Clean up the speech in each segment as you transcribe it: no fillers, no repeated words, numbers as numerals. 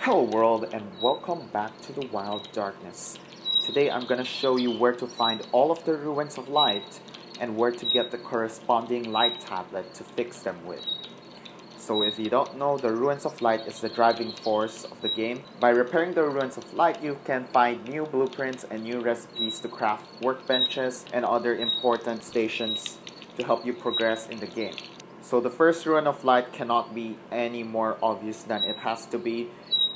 Hello world and welcome back to the Wild Darkness. Today I'm gonna show you where to find all of the ruins of light and where to get the corresponding light tablet to fix them with. So if you don't know, the ruins of light is the driving force of the game. By repairing the ruins of light, you can find new blueprints and new recipes to craft workbenches and other important stations to help you progress in the game. So the first ruin of light cannot be any more obvious than it has to be.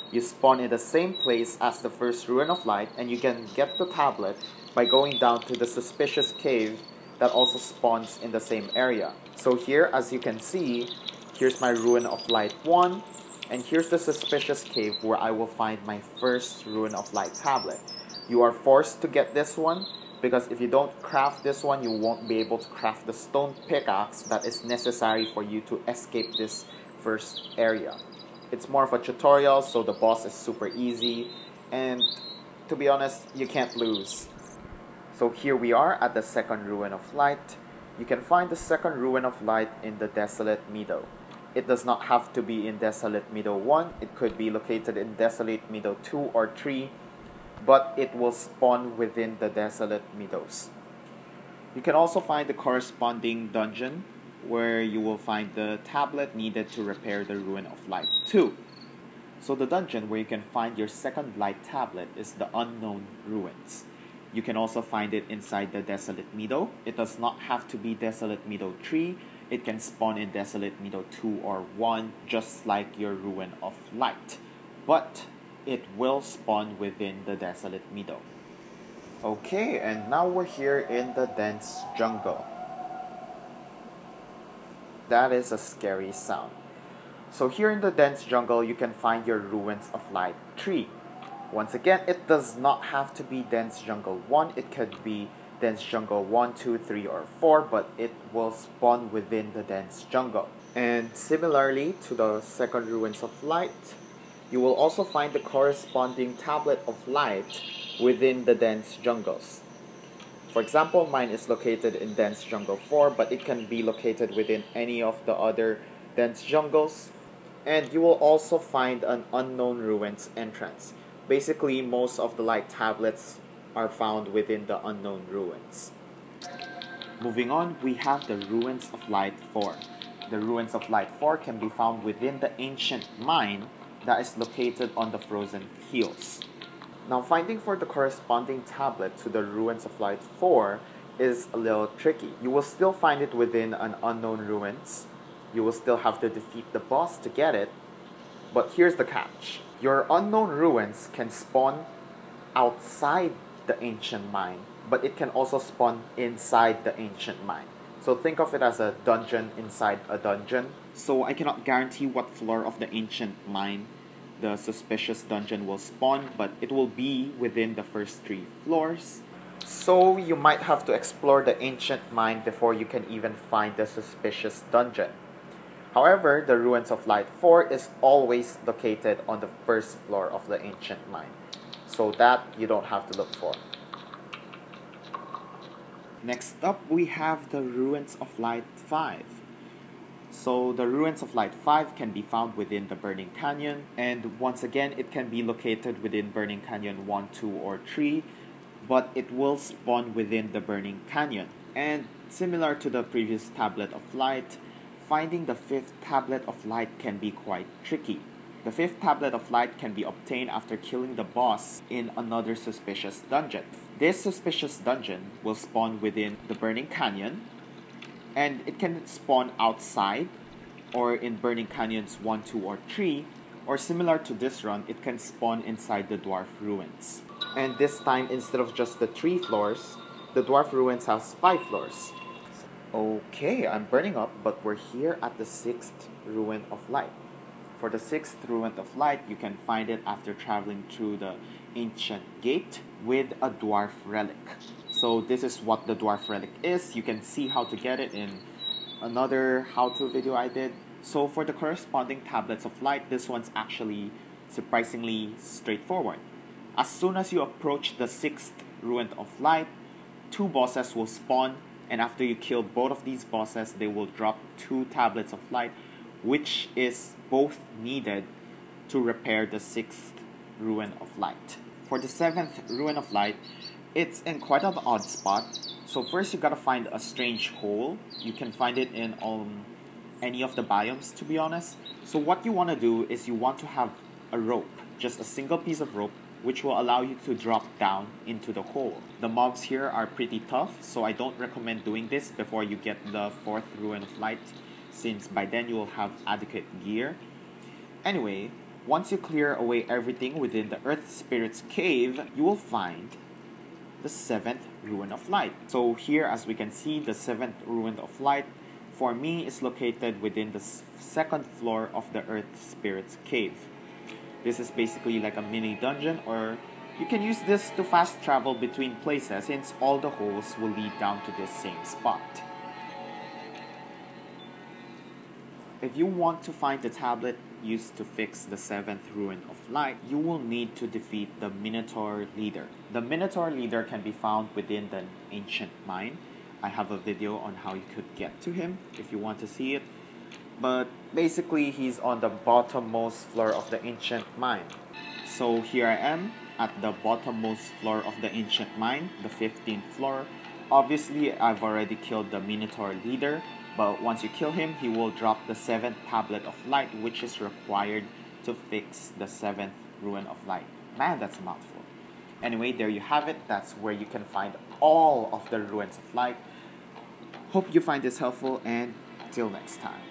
You spawn in the same place as the first ruin of light, and you can get the tablet by going down to the suspicious cave that also spawns in the same area. So here, as you can see, here's my ruin of light 1, and here's the suspicious cave where I will find my first ruin of light tablet. You are forced to get this one, because if you don't craft this one, you won't be able to craft the stone pickaxe that is necessary for you to escape this first area. It's more of a tutorial, so the boss is super easy, and to be honest, you can't lose. So here we are at the second ruin of light. You can find the second ruin of light in the Desolate Meadow. It does not have to be in Desolate Meadow 1, it could be located in Desolate Meadow 2 or 3, but it will spawn within the Desolate Meadows. You can also find the corresponding dungeon where you will find the tablet needed to repair the ruin of light 2. So the dungeon where you can find your second light tablet is the Unknown Ruins. You can also find it inside the Desolate Meadow. It does not have to be Desolate Meadow 3. It can spawn in Desolate Meadow 2 or 1, just like your ruin of light. But it will spawn within the Desolate Meadow. Okay, and now we're here in the dense jungle. That is a scary sound. So here in the dense jungle, you can find your ruins of light 3. Once again, it does not have to be dense jungle 1. It could be dense jungle 1, 2, 3, or 4, but it will spawn within the dense jungle. And similarly to the second ruins of light, you will also find the corresponding tablet of light within the dense jungles. For example, mine is located in dense jungle 4, but it can be located within any of the other dense jungles. And you will also find an Unknown Ruins entrance. Basically, most of the light tablets are found within the Unknown Ruins. Moving on, we have the Ruins of Light 4. The Ruins of Light 4 can be found within the ancient mine that is located on the Frozen Hills. Now, finding for the corresponding tablet to the Ruins of Light 4 is a little tricky. You will still find it within an Unknown Ruins. You will still have to defeat the boss to get it. But here's the catch. Your Unknown Ruins can spawn outside the ancient mine, but it can also spawn inside the ancient mine. So think of it as a dungeon inside a dungeon. So I cannot guarantee what floor of the ancient mine the suspicious dungeon will spawn, but it will be within the first 3 floors. So you might have to explore the ancient mine before you can even find the suspicious dungeon. However, the Ruins of Light 4 is always located on the first floor of the ancient mine, so that you don't have to look for. Next up, we have the Ruins of Light 5. So the Ruins of Light 5 can be found within the Burning Canyon, and once again, it can be located within Burning Canyon 1, 2, or 3, but it will spawn within the Burning Canyon. And similar to the previous Tablet of Light, finding the 5th Tablet of Light can be quite tricky. The 5th Tablet of Light can be obtained after killing the boss in another suspicious dungeon. This suspicious dungeon will spawn within the Burning Canyon, and it can spawn outside or in Burning Canyons 1, 2, or 3, or similar to this run, it can spawn inside the Dwarf Ruins. And this time, instead of just the 3 floors, the Dwarf Ruins has 5 floors. Okay, I'm burning up, but we're here at the 6th Ruin of Light. For the 6th Ruin of Light, you can find it after traveling through the Ancient Gate with a Dwarf Relic. So this is what the Dwarf Relic is. You can see how to get it in another how-to video I did. So for the corresponding Tablets of Light, this one's actually surprisingly straightforward. As soon as you approach the 6th Ruin of Light, 2 bosses will spawn, and after you kill both of these bosses, they will drop 2 Tablets of Light, which is both needed to repair the 6th Ruin of Light. For the 7th Ruin of Light, it's in quite an odd spot. So first you gotta find a strange hole. You can find it in any of the biomes, to be honest. So what you want to do is you want to have a rope, just a single piece of rope, which will allow you to drop down into the hole. The mobs here are pretty tough, so I don't recommend doing this before you get the 4th Ruin of Light, since by then you will have adequate gear. Anyway, once you clear away everything within the Earth Spirit's cave, you will find the 7th Ruin of Light. So here, as we can see, the 7th Ruin of Light for me is located within the 2nd floor of the Earth Spirit's cave. This is basically like a mini dungeon, or you can use this to fast travel between places since all the holes will lead down to this same spot. If you want to find the tablet used to fix the 7th Ruin of Light, you will need to defeat the Minotaur leader. The Minotaur leader can be found within the ancient mine. I have a video on how you could get to him if you want to see it. But basically, he's on the bottommost floor of the ancient mine. So here I am at the bottommost floor of the ancient mine, the 15th floor. Obviously, I've already killed the Minotaur leader, but once you kill him, he will drop the 7th Tablet of Light, which is required to fix the 7th Ruin of Light. Man, that's a mouthful. Anyway, there you have it. That's where you can find all of the Ruins of Light. Hope you find this helpful, and till next time.